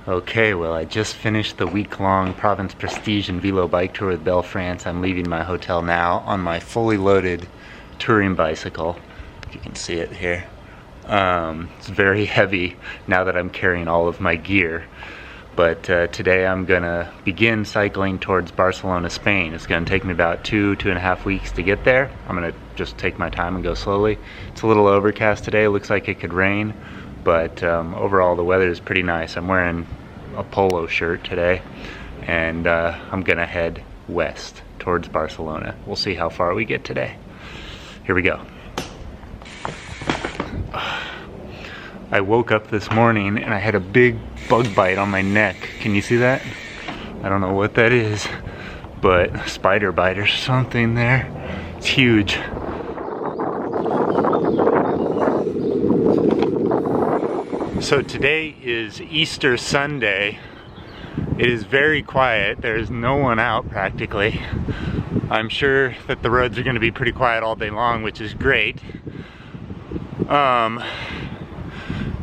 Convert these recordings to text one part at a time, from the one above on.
Okay, well, I just finished the week-long Provence Prestige and Velo bike tour with Belle France. I'm leaving my hotel now on my fully loaded touring bicycle. If you can see it here. It's very heavy now that I'm carrying all of my gear. But today I'm gonna begin cycling towards Barcelona, Spain. It's gonna take me about 2.5 weeks to get there. I'm gonna just take my time and go slowly. It's a little overcast today. It looks like it could rain, but overall the weather is pretty nice. I'm wearing a polo shirt today, and I'm gonna head west towards Barcelona. We'll see how far we get today. Here we go. I woke up this morning and I had a big bug bite on my neck. Can you see that? I don't know what that is, but a spider bite or something there. It's huge. So today is Easter Sunday. It is very quiet. There's no one out practically. I'm sure that the roads are going to be pretty quiet all day long, which is great.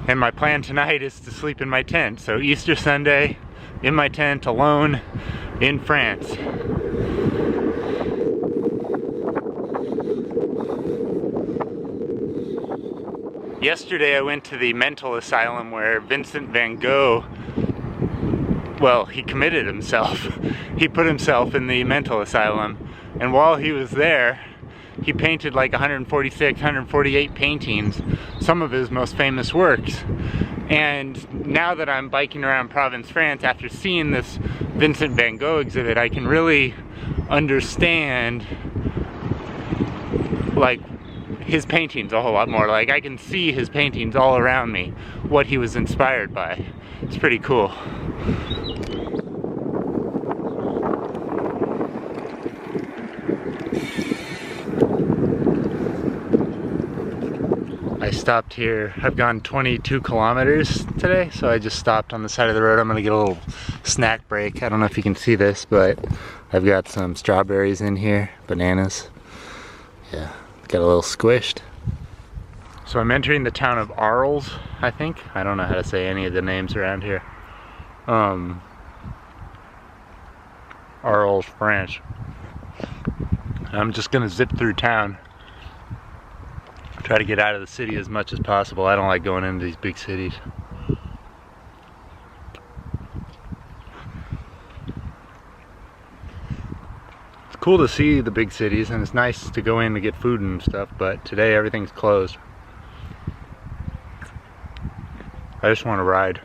And my plan tonight is to sleep in my tent. So Easter Sunday, in my tent, alone, in France. Yesterday I went to the mental asylum where Vincent van Gogh, well, he committed himself. He put himself in the mental asylum. And while he was there, he painted like 146, 148 paintings, some of his most famous works. And now that I'm biking around Provence, France, after seeing this Vincent van Gogh exhibit, I can really understand like his paintings a whole lot more. Like I can see his paintings all around me, what he was inspired by. It's pretty cool. I stopped here. I've gone 22 kilometers today, so I just stopped on the side of the road. I'm gonna get a little snack break. I don't know if you can see this, but I've got some strawberries in here, bananas. Yeah, got a little squished. So I'm entering the town of Arles, I think. I don't know how to say any of the names around here. Arles, France. I'm just gonna zip through town. Try to get out of the city as much as possible. I don't like going into these big cities. It's cool to see the big cities, and it's nice to go in to get food and stuff, but today everything's closed. I just want to ride.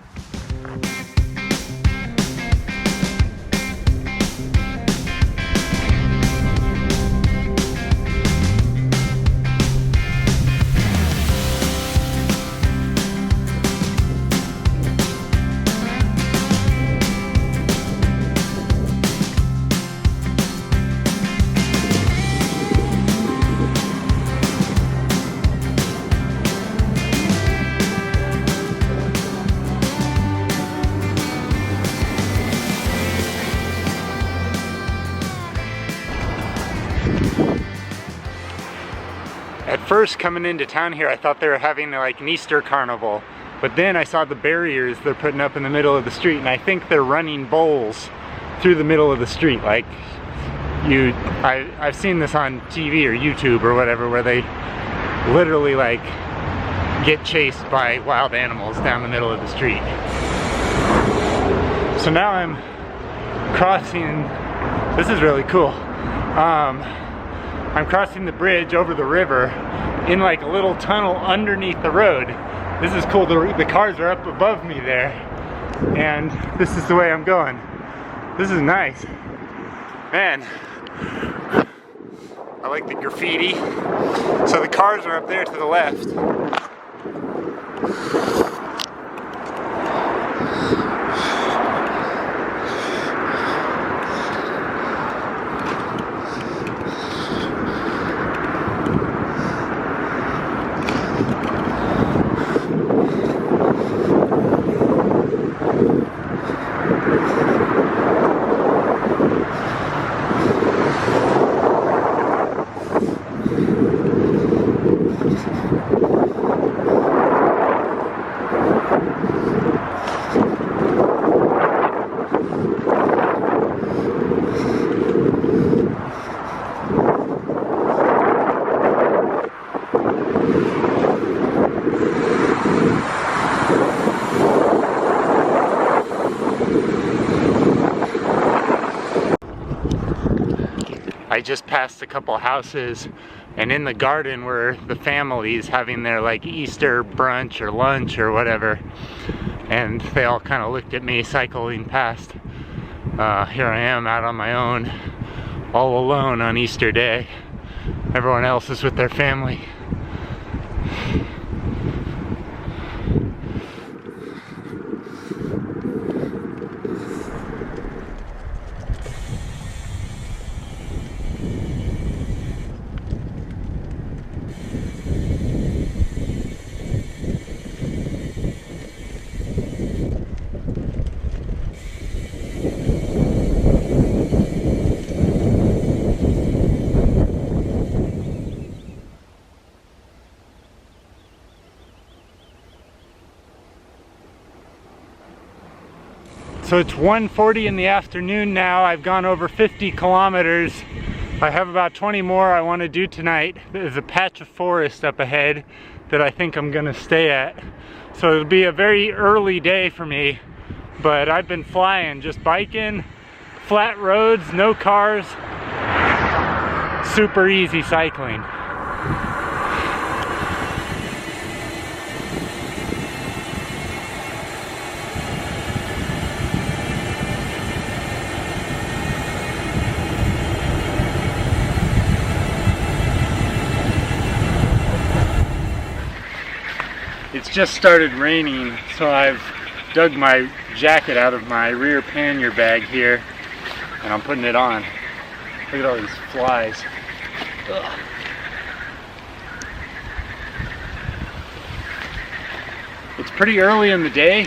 At first, coming into town here, I thought they were having like an Easter carnival, but then I saw the barriers they're putting up in the middle of the street, and I think they're running bowls through the middle of the street. Like I've seen this on TV or YouTube or whatever, where they literally like get chased by wild animals down the middle of the street. So now I'm crossing. This is really cool. I'm crossing the bridge over the river in like a little tunnel underneath the road. This is cool. The cars are up above me there, and this is the way I'm going. This is nice. Man, I like the graffiti. So the cars are up there to the left. I just passed a couple houses, and in the garden were the families having their like Easter brunch or lunch or whatever, and they all kind of looked at me cycling past. Here I am out on my own, all alone on Easter Day. Everyone else is with their family. So it's 1:40 in the afternoon now. I've gone over 50 kilometers. I have about 20 more I want to do tonight. There's a patch of forest up ahead that I think I'm gonna stay at. So it'll be a very early day for me, but I've been flying, just biking, flat roads, no cars, super easy cycling. It's just started raining, so I've dug my jacket out of my rear pannier bag here, and I'm putting it on. Look at all these flies. Ugh. It's pretty early in the day,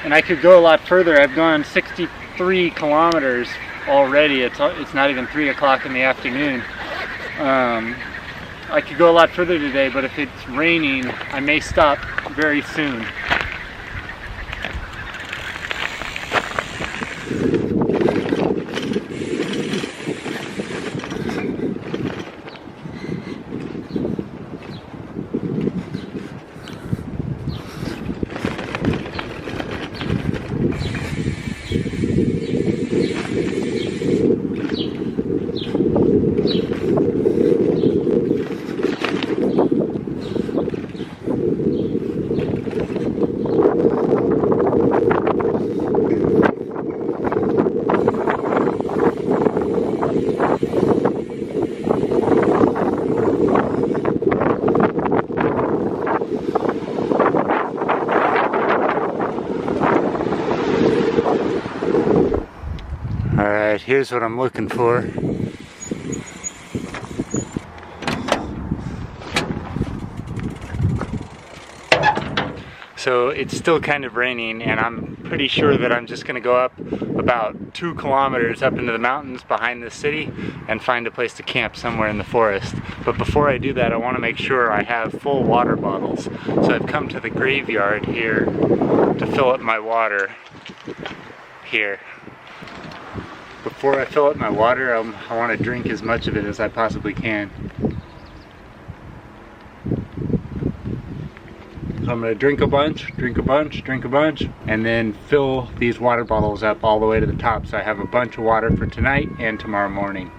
and I could go a lot further. I've gone 63 kilometers already. It's not even 3 o'clock in the afternoon. I could go a lot further today, but if it's raining, I may stop very soon. Alright, here's what I'm looking for. So it's still kind of raining, and I'm pretty sure that I'm just going to go up about 2 kilometers up into the mountains behind the city and find a place to camp somewhere in the forest. But before I do that, I want to make sure I have full water bottles. So I've come to the graveyard here to fill up my water here. Before I fill up my water, I want to drink as much of it as I possibly can. So I'm going to drink a bunch, and then fill these water bottles up all the way to the top, so I have a bunch of water for tonight and tomorrow morning.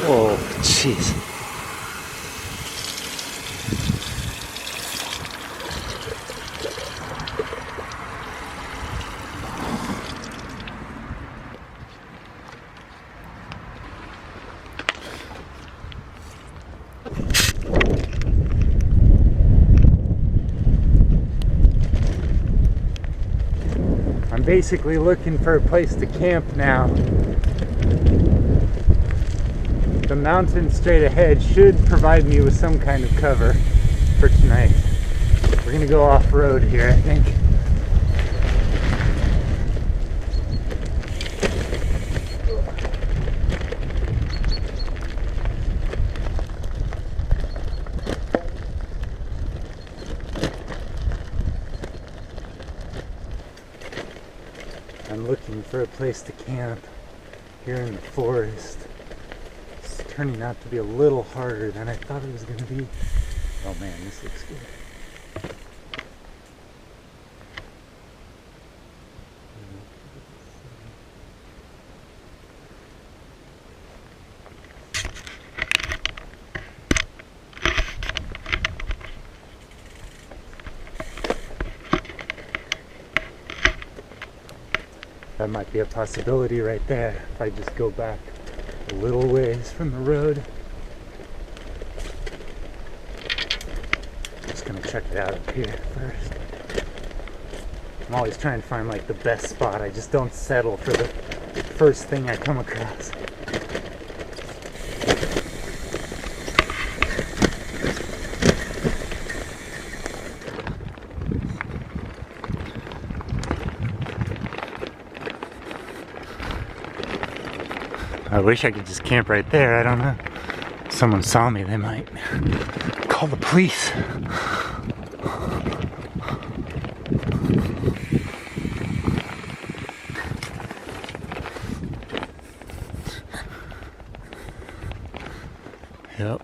Oh, jeez. I'm basically looking for a place to camp now. The mountain straight ahead should provide me with some kind of cover for tonight. We're gonna go off-road here, I think. I'm looking for a place to camp here in the forest. It's turning out to be a little harder than I thought it was going to be. Oh man, this looks good. that might be a possibility right there if I just go back a little ways from the road. Just gonna check it out up here first. I'm always trying to find like the best spot. I just don't settle for the first thing I come across. I wish I could just camp right there. I don't know. If someone saw me, they might call the police. Yep.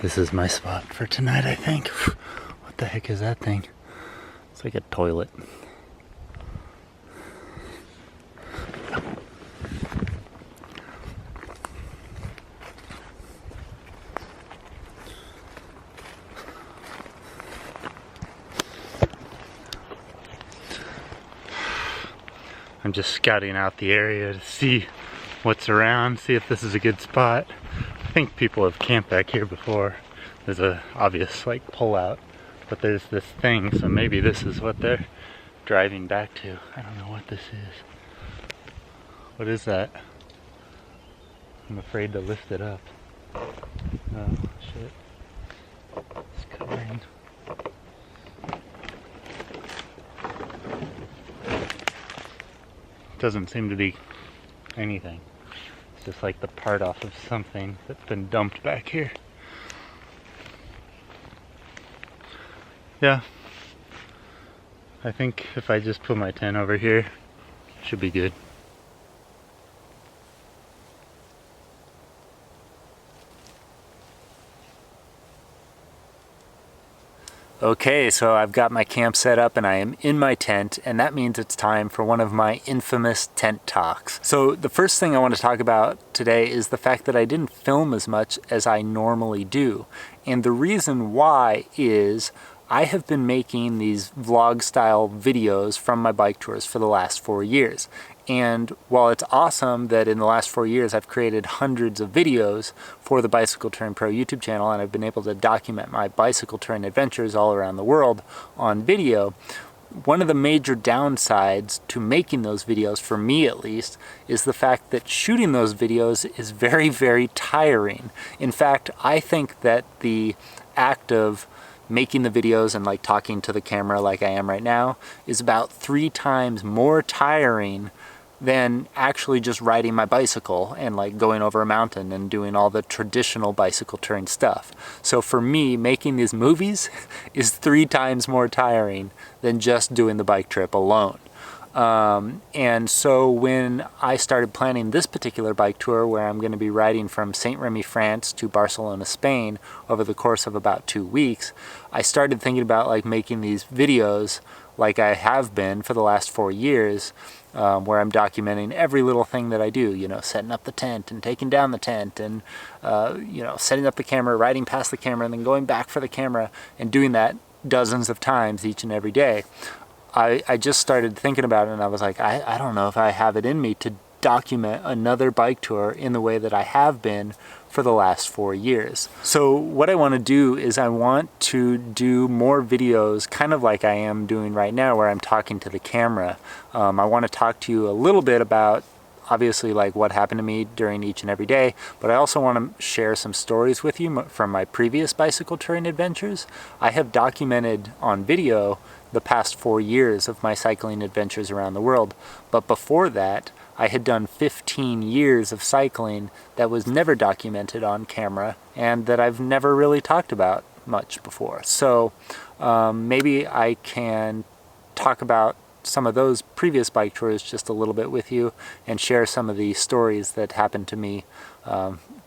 This is my spot for tonight, I think. What the heck is that thing? It's like a toilet. I'm just scouting out the area to see what's around, see if this is a good spot. I think people have camped back here before. There's a obvious like pullout, but there's this thing, so maybe this is what they're driving back to. I don't know what this is. What is that? I'm afraid to lift it up. Oh shit. It's covering. Doesn't seem to be anything. It's just like the part off of something that's been dumped back here. Yeah. I think if I just put my tent over here, should be good. Okay, so I've got my camp set up and I am in my tent, and that means it's time for one of my infamous tent talks. So the first thing I want to talk about today is the fact that I didn't film as much as I normally do. And the reason why is I have been making these vlog style videos from my bike tours for the last 4 years. And while it's awesome that in the last 4 years I've created hundreds of videos for the Bicycle Touring Pro YouTube channel, and I've been able to document my bicycle touring adventures all around the world on video, one of the major downsides to making those videos, for me at least, is the fact that shooting those videos is very, very tiring. In fact, I think that the act of making the videos and like talking to the camera like I am right now is about 3 times more tiring than actually just riding my bicycle and like going over a mountain and doing all the traditional bicycle touring stuff. So for me, making these movies is 3 times more tiring than just doing the bike trip alone. And so when I started planning this particular bike tour, where I'm going to be riding from Saint Remy, France to Barcelona, Spain over the course of about 2 weeks, I started thinking about like making these videos like I have been for the last 4 years, where I'm documenting every little thing that I do, you know, setting up the tent and taking down the tent and, you know, setting up the camera, riding past the camera and then going back for the camera and doing that dozens of times each and every day. I just started thinking about it and I was like, I don't know if I have it in me to document another bike tour in the way that I have been for the last 4 years. So what I want to do is I want to do more videos kind of like I am doing right now, where I'm talking to the camera. I want to talk to you a little bit about obviously like what happened to me during each and every day, but I also want to share some stories with you from my previous bicycle touring adventures. I have documented on video the past 4 years of my cycling adventures around the world, but before that I had done 15 years of cycling that was never documented on camera and that I've never really talked about much before. So maybe I can talk about some of those previous bike tours just a little bit with you and share some of the stories that happened to me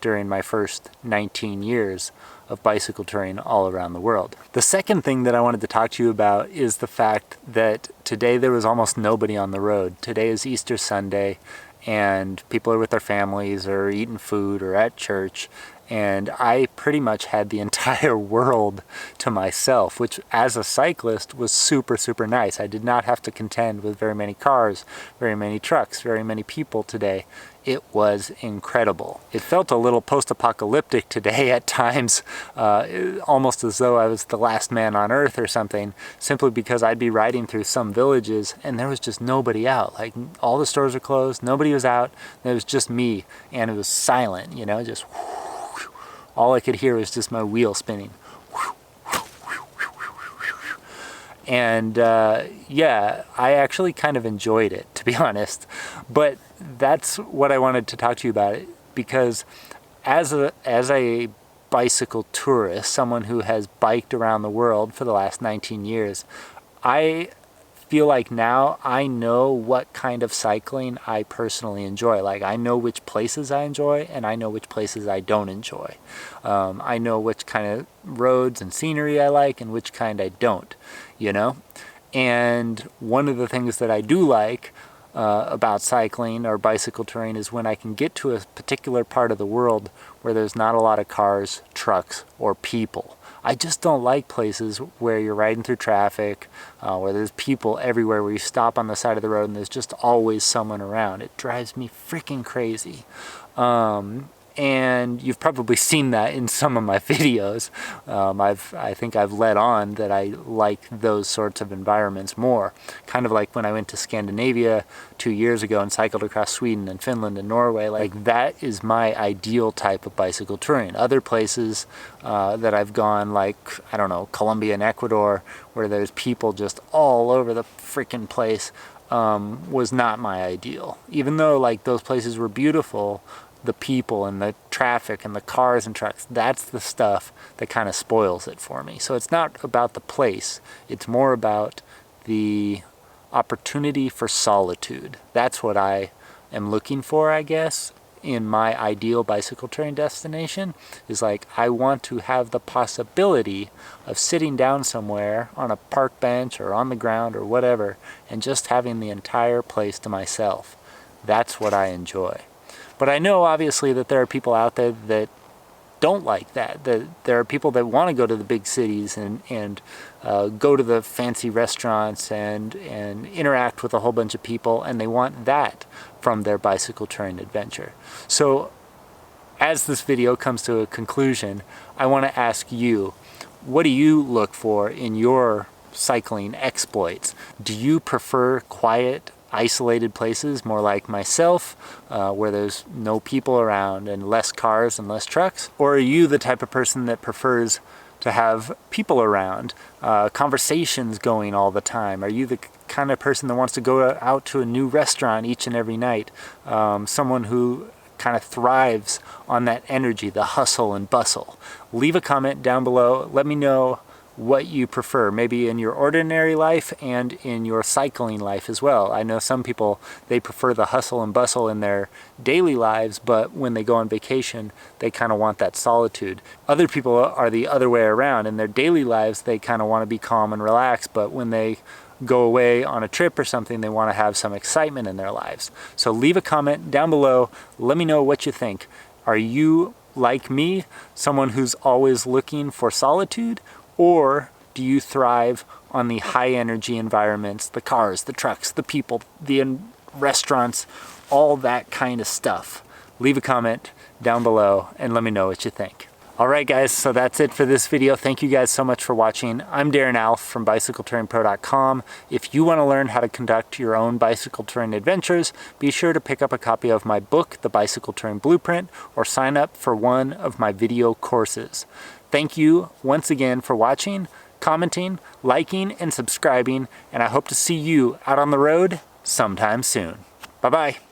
during my first 19 years of bicycle touring all around the world. The second thing that I wanted to talk to you about is the fact that today there was almost nobody on the road. Today is Easter Sunday and people are with their families or eating food or at church, and I pretty much had the entire world to myself, which as a cyclist was super, super nice. I did not have to contend with very many cars, very many trucks, very many people today. It was incredible. It felt a little post-apocalyptic today at times, almost as though I was the last man on earth or something, simply because I'd be riding through some villages and there was just nobody out. Like, all the stores were closed, nobody was out, it was just me, and it was silent, you know, just whoosh. All I could hear was just my wheel spinning. And yeah, I actually kind of enjoyed it, to be honest. But that's what I wanted to talk to you about, because as a bicycle tourist, someone who has biked around the world for the last 19 years, I feel like now I know what kind of cycling I personally enjoy. Like, I know which places I enjoy and I know which places I don't enjoy. I know which kind of roads and scenery I like and which kind I don't, you know? And one of the things that I do like about cycling or bicycle touring is when I can get to a particular part of the world where there's not a lot of cars, trucks, or people. I just don't like places where you're riding through traffic, where there's people everywhere, where you stop on the side of the road and there's just always someone around. It drives me freaking crazy. And you've probably seen that in some of my videos. I think I've let on that I like those sorts of environments more. Kind of like when I went to Scandinavia 2 years ago and cycled across Sweden and Finland and Norway. Like, that is my ideal type of bicycle touring. Other places that I've gone, like, I don't know, Colombia and Ecuador, where there's people just all over the freaking place, was not my ideal. Even though, like, those places were beautiful, the people and the traffic and the cars and trucks, that's the stuff that kind of spoils it for me. So it's not about the place, it's more about the opportunity for solitude. That's what I am looking for, I guess, in my ideal bicycle touring destination. Is like, I want to have the possibility of sitting down somewhere on a park bench or on the ground or whatever and just having the entire place to myself. That's what I enjoy. But I know, obviously, that there are people out there that don't like that. That there are people that want to go to the big cities and go to the fancy restaurants and interact with a whole bunch of people, and they want that from their bicycle touring adventure. So as this video comes to a conclusion, I want to ask you, what do you look for in your cycling exploits? Do you prefer quiet, isolated places, more like myself, where there's no people around and less cars and less trucks? Or are you the type of person that prefers to have people around, conversations going all the time? Are you the kind of person that wants to go out to a new restaurant each and every night? Someone who kind of thrives on that energy, the hustle and bustle? Leave a comment down below. Let me know what you prefer, maybe in your ordinary life and in your cycling life as well. I know some people, they prefer the hustle and bustle in their daily lives, but when they go on vacation, they kind of want that solitude. Other people are the other way around. In their daily lives, they kind of want to be calm and relaxed, but when they go away on a trip or something, they want to have some excitement in their lives. So leave a comment down below. Let me know what you think. Are you, like me, someone who's always looking for solitude? Or do you thrive on the high energy environments, the cars, the trucks, the people, the restaurants, all that kind of stuff? Leave a comment down below and let me know what you think. Alright guys, so that's it for this video. Thank you guys so much for watching. I'm Darren Alf from BicycleTouringPro.com. If you want to learn how to conduct your own bicycle touring adventures, be sure to pick up a copy of my book, The Bicycle Touring Blueprint, or sign up for one of my video courses. Thank you once again for watching, commenting, liking, and subscribing, and I hope to see you out on the road sometime soon. Bye-bye.